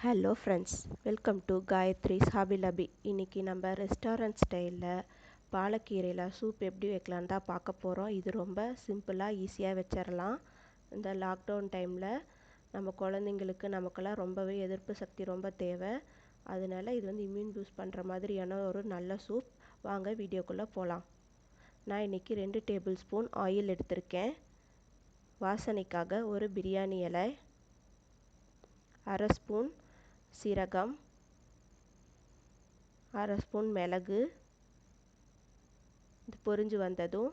Hello friends, welcome to Gayathri's hobby lobby. இன்றைக்கி நம்ம restaurant ஸ்டைலில் பாலக்கீரையில் சூப் எப்படி வைக்கலான்னு தான் பார்க்க போகிறோம். இது ரொம்ப சிம்பிளாக ஈஸியாக வச்சிடலாம். இந்த லாக்டவுன் டைமில் நம்ம குழந்தைங்களுக்கு நமக்கெல்லாம் ரொம்பவே எதிர்ப்பு சக்தி ரொம்ப தேவை. அதனால இது இம்யூன் பூஸ்ட் பண்ணுற மாதிரியான ஒரு நல்ல சூப். வாங்க வீடியோக்குள்ளே போகலாம். நான் இன்றைக்கி 2 டேபிள் ஸ்பூன் ஆயில் எடுத்திருக்கேன். வாசனைக்காக ஒரு பிரியாணி இலை, அரை ஸ்பூன் சீரகம், அரை ஸ்பூன் மிளகு. இது பொரிஞ்சு வந்ததும்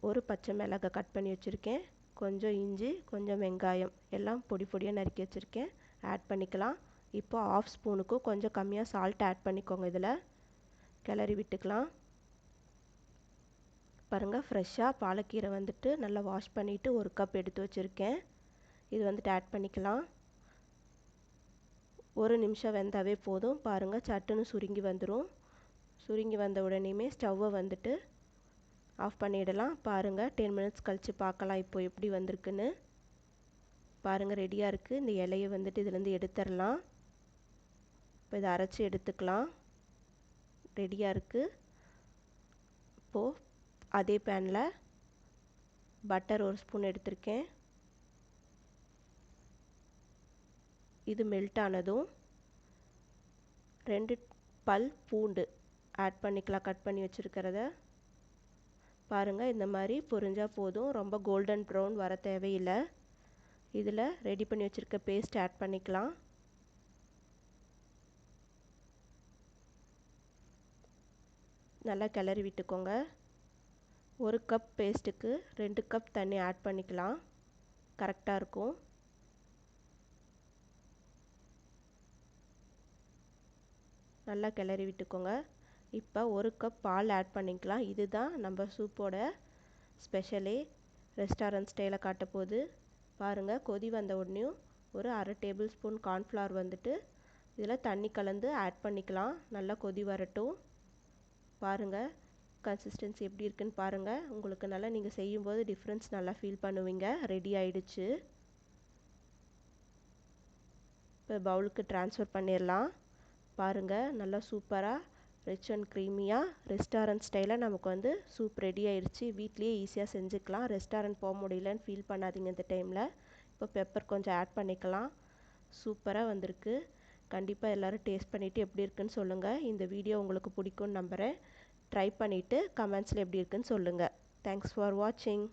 ஒரு பச்சை மிளகாய் கட் பண்ணி வச்சுருக்கேன், கொஞ்சம் இஞ்சி, கொஞ்சம் வெங்காயம் எல்லாம் பொடி பொடியாக நறுக்கி வச்சுருக்கேன், ஆட் பண்ணிக்கலாம். இப்போ 1/2 ஸ்பூனுக்கும் கொஞ்சம் கம்மியாக சால்ட் ஆட் பண்ணிக்கோங்க. இதில் கிளறி விட்டுக்கலாம். பாருங்கள், ஃப்ரெஷ்ஷாக பாலக்கீரை நல்லா வாஷ் பண்ணிவிட்டு ஒரு கப் எடுத்து வச்சுருக்கேன். இது ஆட் பண்ணிக்கலாம். ஒரு நிமிஷம் வெந்தாவே போதும். பாருங்கள், சட்டுன்னு சுருங்கி வந்துடும். சுருங்கி வந்த உடனேயுமே ஸ்டவ்வை ஆஃப் பண்ணிடலாம். பாருங்கள், 10 மினிட்ஸ் கழித்து பார்க்கலாம் இப்போ எப்படி வந்திருக்குன்னு. பாருங்கள், ரெடியாக இருக்குது. இந்த இலையை இதுலேருந்து எடுத்துடலாம். இப்போ இதை அரைச்சி எடுத்துக்கலாம். ரெடியாக இருக்குது. இப்போது அதே பேனில் பட்டர் ஒரு ஸ்பூன் எடுத்திருக்கேன். இது மெல்ட் ஆனதும் 2 பல் பூண்டு ஆட் பண்ணிக்கலாம், கட் பண்ணி வச்சுருக்கிறத. பாருங்கள், இந்த மாதிரி பொரிஞ்சால் போதும், ரொம்ப கோல்டன் ப்ரௌன் வர தேவையில்லை. இதில் ரெடி பண்ணி வச்சுருக்க பேஸ்ட் ஆட் பண்ணிக்கலாம். நல்லா கிளறி விட்டுக்கோங்க. 1 கப் பேஸ்ட்டுக்கு 2 கப் தண்ணி ஆட் பண்ணிக்கலாம், கரெக்டாக இருக்கும். நல்லா கிளறி விட்டுக்கோங்க. இப்போ 1 கப் பால் ஆட் பண்ணிக்கலாம். இதுதான் நம்ம சூப்போட ஸ்பெஷலே. ரெஸ்டாரண்ட் ஸ்டைலில் காட்ட போகுது. பாருங்கள், கொதி வந்த உடனேயும் ஒரு அரை டேபிள் ஸ்பூன் கார்ன்ஃப்ளவர் இதில் தண்ணி கலந்து ஆட் பண்ணிக்கலாம். நல்லா கொதி வரட்டும். பாருங்கள், கன்சிஸ்டன்சி எப்படி இருக்குன்னு பாருங்கள். உங்களுக்கு நல்லா நீங்கள் செய்யும்போது டிஃப்ரென்ஸ் நல்லா ஃபீல் பண்ணுவீங்க. ரெடி ஆயிடுச்சு. இப்போ பவுலுக்கு ட்ரான்ஸ்ஃபர் பண்ணிடலாம். பாருங்கள், நல்லா சூப்பராக ரிச் அண்ட் க்ரீமியாக ரெஸ்டாரண்ட் ஸ்டைலில் நமக்கு சூப் ரெடி ஆயிடுச்சு. வீட்லேயே ஈஸியாக செஞ்சுக்கலாம். ரெஸ்டாரண்ட் போக முடியலன்னு ஃபீல் பண்ணாதீங்க இந்த டைமில். இப்போ பெப்பர் கொஞ்சம் ஆட் பண்ணிக்கலாம். சூப்பராக வந்திருக்கு. கண்டிப்பாக எல்லோரும் டேஸ்ட் பண்ணிவிட்டு எப்படி இருக்குன்னு சொல்லுங்கள். இந்த வீடியோ உங்களுக்கு பிடிக்கும்னு நம்புகிறேன். ட்ரை பண்ணிவிட்டு கமெண்ட்ஸில் எப்படி இருக்குன்னு சொல்லுங்கள். தேங்க்ஸ் ஃபார் வாட்சிங்.